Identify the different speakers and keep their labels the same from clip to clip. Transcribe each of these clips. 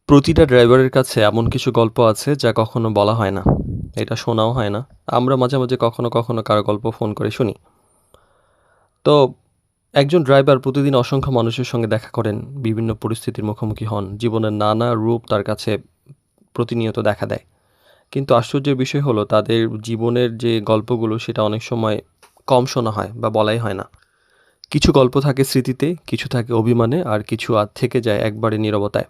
Speaker 1: প্রতিটা ড্রাইভারের কাছে এমন কিছু গল্প আছে যা কখনো বলা হয় না। এটা শোনাও হয় না। আমরা মাঝে, মাঝে কখনো কারো গল্প ফোন করে শুনি। তো একজন ড্রাইভার প্রতিদিন অসংখ্য মানুষের সঙ্গে দেখা করেন, বিভিন্ন পরিস্থিতির মুখোমুখি হন। জীবনের নানা রূপ তার কাছে প্রতিনিয়ত দেখা দেয়। কিন্তু আশ্চর্যের বিষয় হলো তাদের জীবনের যে গল্পগুলো সেটা অনেক সময় কম শোনা হয় বা বলাই হয় না। কিছু গল্প থাকে স্মৃতিতে, কিছু থাকে অভিমানে, আর কিছু থেকে যায় একবারে নীরবতায়।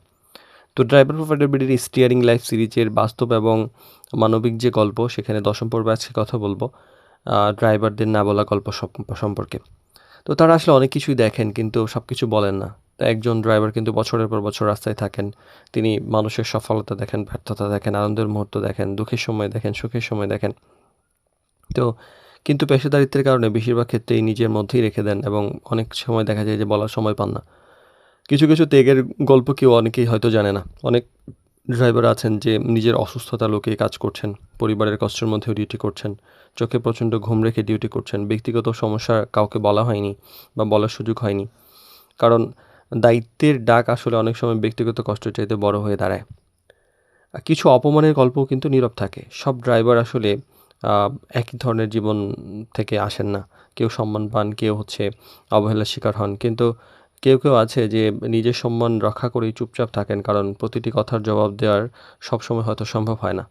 Speaker 1: তো ড্রাইভার প্রোভাইডারবিলিটির স্টিয়ারিং লাইফ সিরিজের বাস্তব এবং মানবিক যে গল্প সেখানে ১০ম পর্বে আজকে কথা বলবো ড্রাইভারদের না বলা গল্প সম্পর্কে। তো তারা আসলে অনেক কিছুই দেখেন কিন্তু সব কিছু বলেন না। তো একজন ড্রাইভার কিন্তু বছরের পর বছর রাস্তায় থাকেন। তিনি মানুষের সফলতা দেখেন, ব্যর্থতা দেখেন, আনন্দের মুহূর্ত দেখেন, দুঃখের সময় দেখেন, সুখের সময় দেখেন। তো কিন্তু পেশাদারিত্বের কারণে বেশিরভাগ ক্ষেত্রেই নিজের মধ্যেই রেখে দেন এবং অনেক সময় দেখা যায় যে বলার সময় পান না। কিছু ত্যাগের গল্প কেউ অনেকেই হয়তো জানে না। অনেক ড্রাইভার আছেন যে নিজের অসুস্থতা লুকিয়ে কাজ করছেন, পরিবারের কষ্টের মধ্যেও ডিউটি করছেন, চোখে প্রচণ্ড ঘুম রেখে ডিউটি করছেন। ব্যক্তিগত সমস্যা কাউকে বলা হয়নি বা বলার সুযোগ হয়নি। কারণ দায়িত্বের ডাক আসলে অনেক সময় ব্যক্তিগত কষ্টের চাইতে বড় হয়ে দাঁড়ায়। কিছু অপমানের গল্পও কিন্তু নীরব থাকে। সব ড্রাইভার আসলে আ একই ধরনের জীবন থেকে আসেন না। কেউ সম্মান পান, কেউ হচ্ছে অবহেলার শিকার হন। কিন্তু কেউ আছে যে নিজের সম্মান রক্ষা করেই চুপচাপ থাকেন। কারণ প্রতিটি কথার জবাব দেওয়ার সবসময় হয়তো সম্ভব হয় না।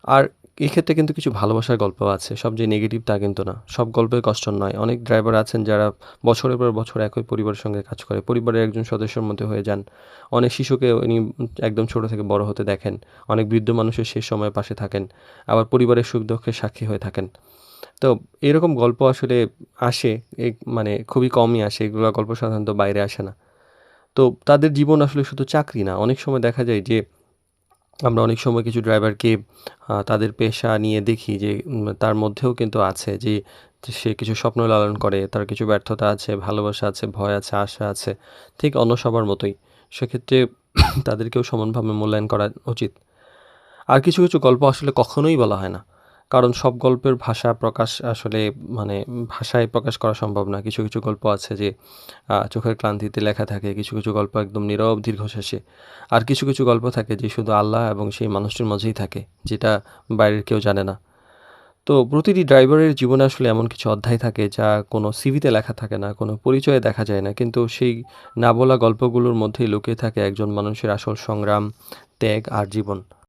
Speaker 1: আর এক্ষেত্রে কিন্তু কিছু ভালোবাসার গল্পও আছে। সব যে নেগেটিভ তা কিন্তু না। সব গল্পই কষ্টের নয়। অনেক ড্রাইভার আছেন যারা বছরের পর বছর একই পরিবারের সঙ্গে কাজ করে। পরিবারের একজন সদস্যের মধ্যে হয়ে যান। অনেক শিশুকে উনি একদম ছোট থেকে বড় হতে দেখেন। অনেক বৃদ্ধ মানুষের শেষ সময়ে পাশে থাকেন। আবার পরিবারের সুখ-দুঃখের সাক্ষী হয়ে থাকেন। তো এরকম গল্প আসলে আসে, মানে খুবই কমই আসে। এগুলা গল্প সাধারণত বাইরে আসে না। তো তাদের জীবন আসলে শুধু চাকরি না। অনেক সময় দেখা যায় যে আমরা অনেক সময় কিছু ড্রাইভারকে তাদের পেশা নিয়ে দেখি যে তার মধ্যেও কিন্তু আছে যে সে কিছু স্বপ্ন লালন করে, তার কিছু ব্যর্থতা আছে, ভালোবাসা আছে, ভয় আছে, আশা আছে। ঠিক অন্য সবার মতোই। সেক্ষেত্রে তাদেরকেও সমানভাবে মূল্যায়ন করা উচিত। আর কিছু গল্প আসলে কখনোই বলা হয় না। কারণ সব গল্পের ভাষা প্রকাশ আসলে মানে ভাষায় প্রকাশ করা সম্ভব না। কিছু গল্প আছে যে চোখের ক্লান্তিতে লেখা থাকে। কিছু গল্প একদম নীরব দীর্ঘশ্বাসে। আর কিছু গল্প থাকে যে শুধু আল্লাহ এবং সেই মানুষটির মাঝেই থাকে, যেটা বাইরের কেউ জানে না। তো প্রতিটি ড্রাইভারের জীবনে আসলে এমন কিছু অধ্যায় থাকে যা কোনো সিভিতে লেখা থাকে না, কোনো পরিচয়ে দেখা যায় না। কিন্তু সেই না বলা গল্পগুলোর মধ্যেই লুকিয়ে থাকে একজন মানুষের আসল সংগ্রাম, ত্যাগ আর জীবন।